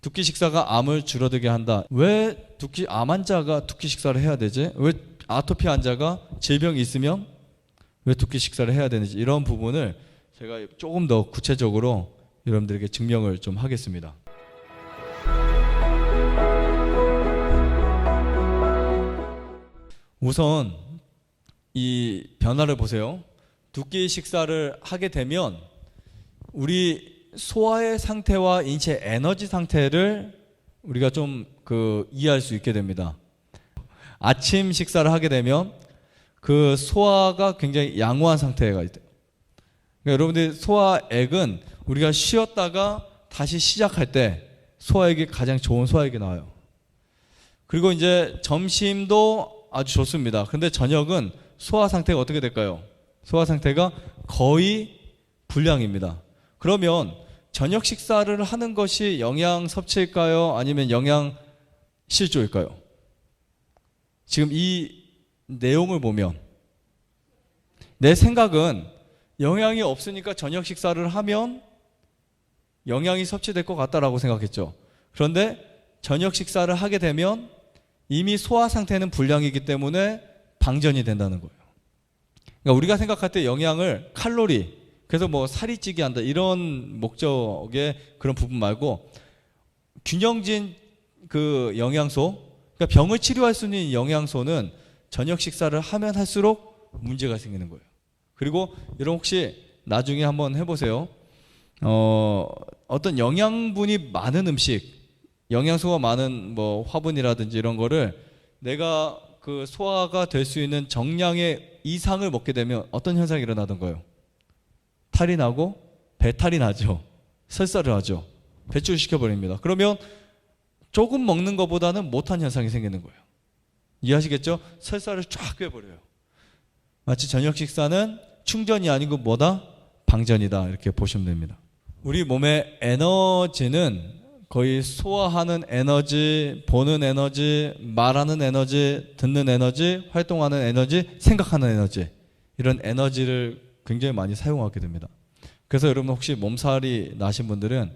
두끼 식사가 암을 줄어들게 한다. 왜 암 환자가 두끼 식사를 해야 되지? 왜 아토피 환자가 질병이 있으면 왜 두끼 식사를 해야 되는지, 이런 부분을 제가 조금 더 구체적으로 여러분들에게 증명을 좀 하겠습니다. 우선 이 변화를 보세요. 두끼 식사를 하게 되면 우리 소화의 상태와 인체 에너지 상태를 우리가 좀 이해할 수 있게 됩니다. 아침 식사를 하게 되면 그 소화가 굉장히 양호한 상태가 있대요. 그러니까 여러분들 소화액은 우리가 쉬었다가 다시 시작할 때 소화액이 가장 좋은 소화액이 나와요. 그리고 이제 점심도 아주 좋습니다. 근데 저녁은 소화 상태가 어떻게 될까요? 소화 상태가 거의 불량입니다. 그러면 저녁 식사를 하는 것이 영양 섭취일까요? 아니면 영양 실조일까요? 지금 이 내용을 보면 내 생각은 영양이 없으니까 저녁 식사를 하면 영양이 섭취될 것 같다라고 생각했죠. 그런데 저녁 식사를 하게 되면 이미 소화 상태는 불량이기 때문에 방전이 된다는 거예요. 그러니까 우리가 생각할 때 영양을 칼로리, 그래서 뭐 살이 찌게 한다 이런 목적의 그런 부분 말고 균형진 그 영양소, 그러니까 병을 치료할 수 있는 영양소는 저녁 식사를 하면 할수록 문제가 생기는 거예요. 그리고 여러분 혹시 나중에 한번 해보세요. 어떤 영양분이 많은 음식, 영양소가 많은 뭐 화분이라든지 이런 거를 내가 그 소화가 될 수 있는 정량의 이상을 먹게 되면 어떤 현상이 일어나던가요? 탈이 나고 배탈이 나죠. 설사를 하죠. 배출시켜버립니다. 그러면 조금 먹는 것보다는 못한 현상이 생기는 거예요. 이해하시겠죠? 설사를 쫙 꿰버려요. 마치 저녁 식사는 충전이 아니고 뭐다? 방전이다. 이렇게 보시면 됩니다. 우리 몸의 에너지는 거의 소화하는 에너지, 보는 에너지, 말하는 에너지, 듣는 에너지, 활동하는 에너지, 생각하는 에너지, 이런 에너지를 굉장히 많이 사용하게 됩니다. 그래서 여러분 혹시 몸살이 나신 분들은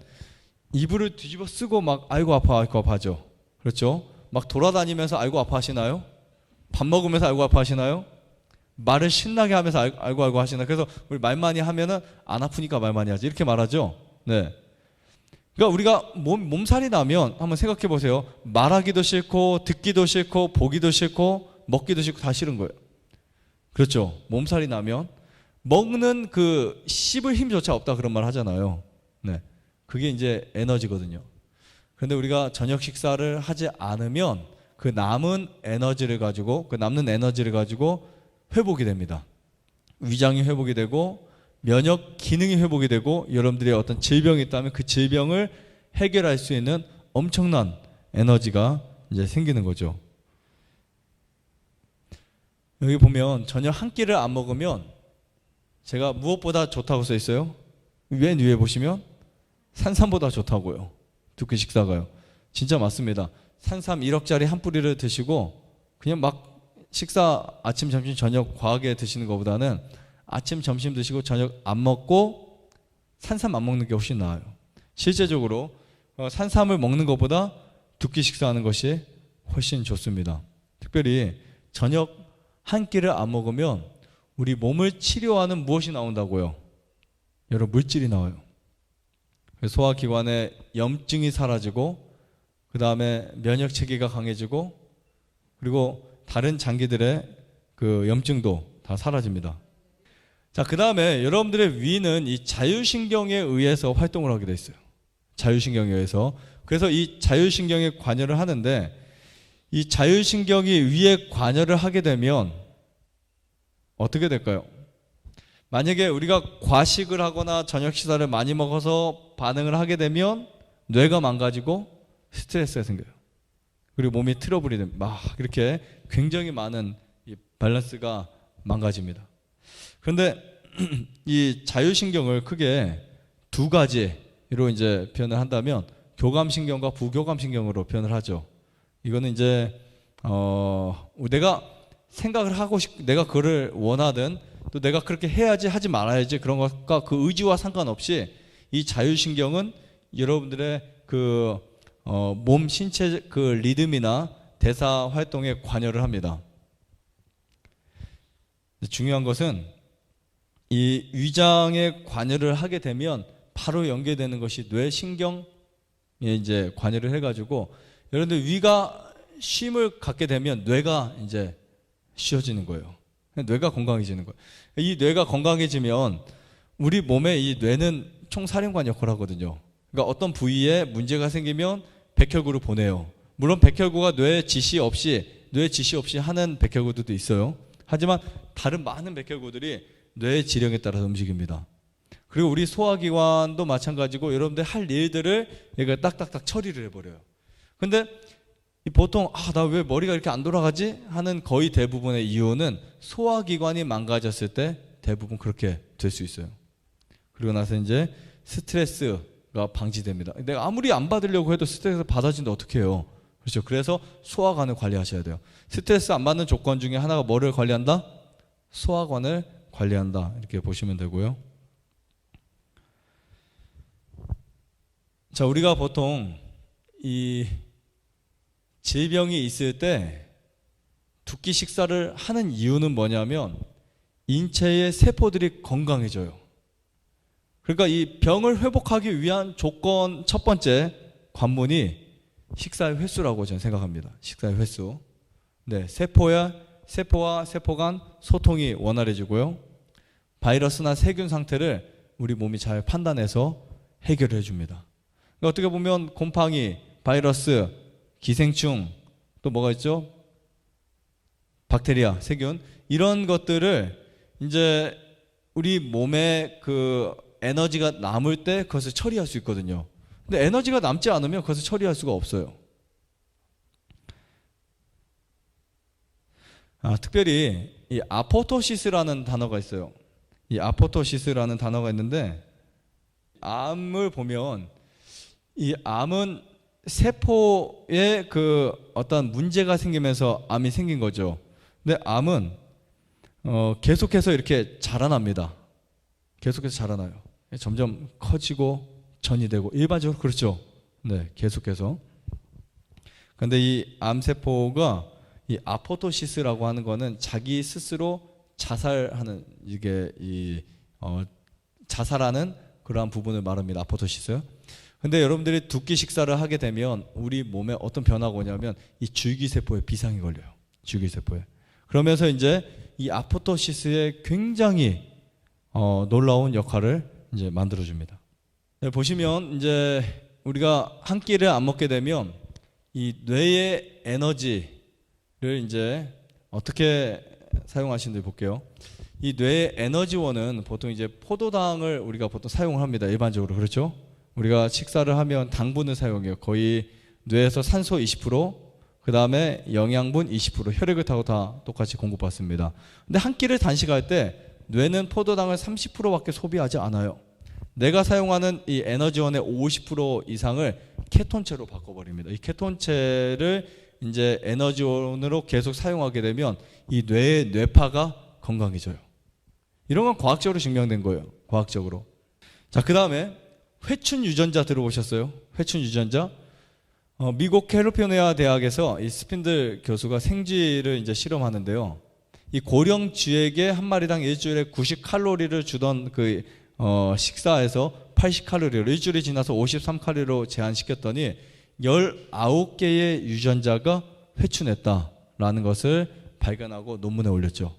이불을 뒤집어 쓰고 막 아이고 아파 아이고 아파하죠. 그렇죠? 막 돌아다니면서 아이고 아파하시나요? 밥 먹으면서 아이고 아파하시나요? 말을 신나게 하면서 아이고 아이고 하시나요? 그래서 우리 말 많이 하면은 안 아프니까 말 많이 하지 이렇게 말하죠. 네. 그러니까 우리가 몸살이 나면 한번 생각해 보세요. 말하기도 싫고 듣기도 싫고 보기도 싫고 먹기도 싫고 다 싫은 거예요. 그렇죠? 몸살이 나면 먹는 그 씹을 힘조차 없다 그런 말 하잖아요. 네. 그게 이제 에너지거든요. 그런데 우리가 저녁 식사를 하지 않으면 그 남는 에너지를 가지고 회복이 됩니다. 위장이 회복이 되고 면역 기능이 회복이 되고 여러분들의 어떤 질병이 있다면 그 질병을 해결할 수 있는 엄청난 에너지가 이제 생기는 거죠. 여기 보면 저녁 한 끼를 안 먹으면 제가 무엇보다 좋다고 써 있어요? 맨 위에 보시면 산삼보다 좋다고요. 두 끼 식사가요. 진짜 맞습니다. 산삼 1억짜리 한 뿌리를 드시고 그냥 막 식사 아침 점심 저녁 과하게 드시는 것보다는 아침 점심 드시고 저녁 안 먹고 산삼 안 먹는 게 훨씬 나아요. 실제적으로 산삼을 먹는 것보다 두 끼 식사하는 것이 훨씬 좋습니다. 특별히 저녁 한 끼를 안 먹으면 우리 몸을 치료하는 무엇이 나온다고요? 여러 물질이 나와요. 소화기관에 염증이 사라지고 그 다음에 면역 체계가 강해지고 그리고 다른 장기들의 그 염증도 다 사라집니다. 자, 그 다음에 여러분들의 위는 이 자율신경에 의해서 활동을 하게 돼 있어요. 자율신경에 의해서. 그래서 이 자율신경에 관여를 하는데 이 자율신경이 위에 관여를 하게 되면 어떻게 될까요? 만약에 우리가 과식을 하거나 저녁 식사를 많이 먹어서 반응을 하게 되면 뇌가 망가지고 스트레스가 생겨요. 그리고 몸이 트러블이 됩니다. 막 이렇게 굉장히 많은 이 밸런스가 망가집니다. 그런데 이 자율신경을 크게 두 가지로 이제 표현을 한다면 교감신경과 부교감신경으로 표현을 하죠. 이거는 이제 내가 생각을 하고 내가 그걸 원하든 또 내가 그렇게 해야지 하지 말아야지 그런 것과 그 의지와 상관없이 이 자율신경은 여러분들의 그 몸 신체 그 리듬이나 대사 활동에 관여를 합니다. 중요한 것은 이 위장에 관여를 하게 되면 바로 연계되는 것이 뇌신경에 이제 관여를 해가지고, 여러분들 위가 쉼을 갖게 되면 뇌가 이제 쉬어지는 거예요. 뇌가 건강해지는 거예요. 이 뇌가 건강해지면 우리 몸에 이 뇌는 총사령관 역할을 하거든요. 그러니까 어떤 부위에 문제가 생기면 백혈구를 보내요. 물론 백혈구가 뇌 지시 없이 하는 백혈구들도 있어요. 하지만 다른 많은 백혈구들이 뇌의 지령에 따라서 움직입니다. 그리고 우리 소화기관도 마찬가지고 여러분들 할 일들을 얘가 딱딱딱 처리를 해버려요. 근데 보통 나 왜 머리가 이렇게 안 돌아가지? 하는 거의 대부분의 이유는 소화기관이 망가졌을 때 대부분 그렇게 될 수 있어요. 그리고 나서 이제 스트레스가 방지됩니다. 내가 아무리 안 받으려고 해도 스트레스 받아진다 어떻게 해요? 그렇죠. 그래서 소화관을 관리하셔야 돼요. 스트레스 안 받는 조건 중에 하나가 뭐를 관리한다? 소화관을 관리한다. 이렇게 보시면 되고요. 자, 우리가 보통 이 질병이 있을 때 두 끼 식사를 하는 이유는 뭐냐면 인체의 세포들이 건강해져요. 그러니까 이 병을 회복하기 위한 조건 첫 번째 관문이 식사의 횟수라고 저는 생각합니다. 식사의 횟수. 네, 세포와 세포 간 소통이 원활해지고요. 바이러스나 세균 상태를 우리 몸이 잘 판단해서 해결해 줍니다. 그러니까 어떻게 보면 곰팡이, 바이러스, 기생충, 또 뭐가 있죠? 박테리아, 세균, 이런 것들을 이제 우리 몸에 그 에너지가 남을 때 그것을 처리할 수 있거든요. 근데 에너지가 남지 않으면 그것을 처리할 수가 없어요. 특별히 이 아포토시스라는 단어가 있어요. 이 아포토시스라는 단어가 있는데, 암을 보면 이 암은 세포에 그 어떤 문제가 생기면서 암이 생긴 거죠. 근데 암은 계속해서 이렇게 자라납니다. 계속해서 자라나요. 점점 커지고 전이 되고, 일반적으로 그렇죠. 네, 계속해서. 근데 이 암세포가 이 아포토시스라고 하는 거는 자기 스스로 자살하는, 이게 자살하는 그러한 부분을 말합니다. 아포토시스. 근데 여러분들이 두 끼 식사를 하게 되면 우리 몸에 어떤 변화가 오냐면 이 줄기세포에 비상이 걸려요. 줄기세포에. 그러면서 이제 이 아포토시스에 굉장히 놀라운 역할을 이제 만들어줍니다. 네, 보시면 이제 우리가 한 끼를 안 먹게 되면 이 뇌의 에너지를 이제 어떻게 사용하시는지 볼게요. 이 뇌의 에너지원은 보통 이제 포도당을 우리가 보통 사용을 합니다. 일반적으로. 그렇죠? 우리가 식사를 하면 당분을 사용해요. 거의 뇌에서 산소 20%, 그 다음에 영양분 20%, 혈액을 타고 다 똑같이 공급받습니다. 근데 한 끼를 단식할 때 뇌는 포도당을 30%밖에 소비하지 않아요. 내가 사용하는 이 에너지원의 50% 이상을 케톤체로 바꿔버립니다. 이 케톤체를 이제 에너지원으로 계속 사용하게 되면 이 뇌의 뇌파가 건강해져요. 이런 건 과학적으로 증명된 거예요. 과학적으로. 자, 그 다음에 회춘 유전자 들어보셨어요? 회춘 유전자. 미국 캘리포니아 대학에서 이 스핀들 교수가 생쥐를 이제 실험하는데요. 이 고령 쥐에게 한 마리당 일주일에 90칼로리를 주던 그 식사에서 80칼로리로 일주일이 지나서 53칼로리로 제한시켰더니 19개의 유전자가 회춘했다라는 것을 발견하고 논문에 올렸죠.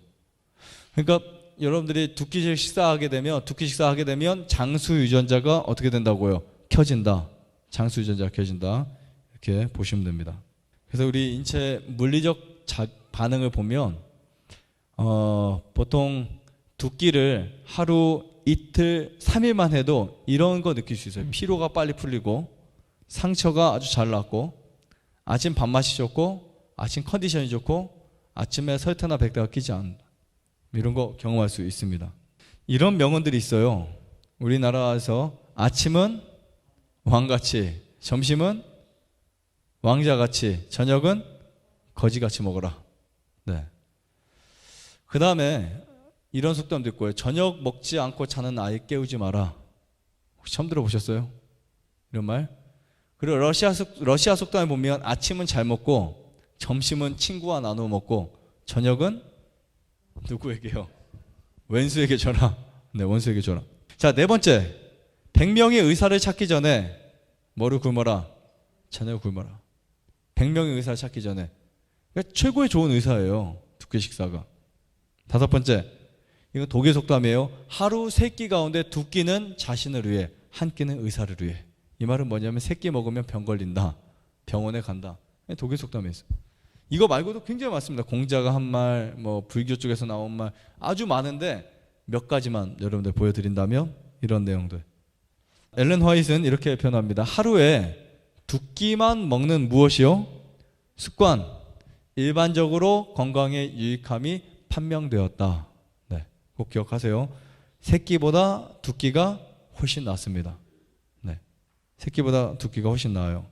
그러니까 여러분들이 두 끼 식사하게 되면 장수 유전자가 어떻게 된다고요? 켜진다. 장수 유전자가 켜진다. 이렇게 보시면 됩니다. 그래서 우리 인체 물리적 반응을 보면 보통 두 끼를 하루, 이틀, 3일만 해도 이런 거 느낄 수 있어요. 피로가 빨리 풀리고, 상처가 아주 잘 낫고, 아침 밥맛이 좋고, 아침 컨디션이 좋고, 아침에 설탕이나 백다가 끼지 않는다. 이런 거 경험할 수 있습니다. 이런 명언들이 있어요. 우리나라에서 아침은 왕같이, 점심은 왕자같이, 저녁은 거지같이 먹어라. 네. 그 다음에 이런 속담도 있고요. 저녁 먹지 않고 자는 아이 깨우지 마라. 혹시 처음 들어보셨어요? 이런 말? 그리고 러시아 속담에 보면 아침은 잘 먹고 점심은 친구와 나누어 먹고 저녁은 누구에게요? 왼수에게 줘라. 네, 원수에게 줘라. 자, 네 번째. 100명의 의사를 찾기 전에 뭐를 굶어라? 저녁을 굶어라. 100명의 의사를 찾기 전에. 그러니까 최고의 좋은 의사예요. 두 끼 식사가. 다섯 번째. 이거 독일 속담이에요. 하루 세 끼 가운데 두 끼는 자신을 위해, 한 끼는 의사를 위해. 이 말은 뭐냐면 세 끼 먹으면 병 걸린다. 병원에 간다. 독일 속담에 있어요. 이거 말고도 굉장히 많습니다. 공자가 한 말, 뭐 불교 쪽에서 나온 말 아주 많은데 몇 가지만 여러분들 보여드린다면 이런 내용들. 엘렌 화이트는 이렇게 표현합니다. 하루에 두 끼만 먹는 무엇이요? 습관. 일반적으로 건강에 유익함이 판명되었다. 네, 꼭 기억하세요. 세 끼보다 두 끼가 훨씬 낫습니다. 네, 세 끼보다 두 끼가 훨씬 나아요.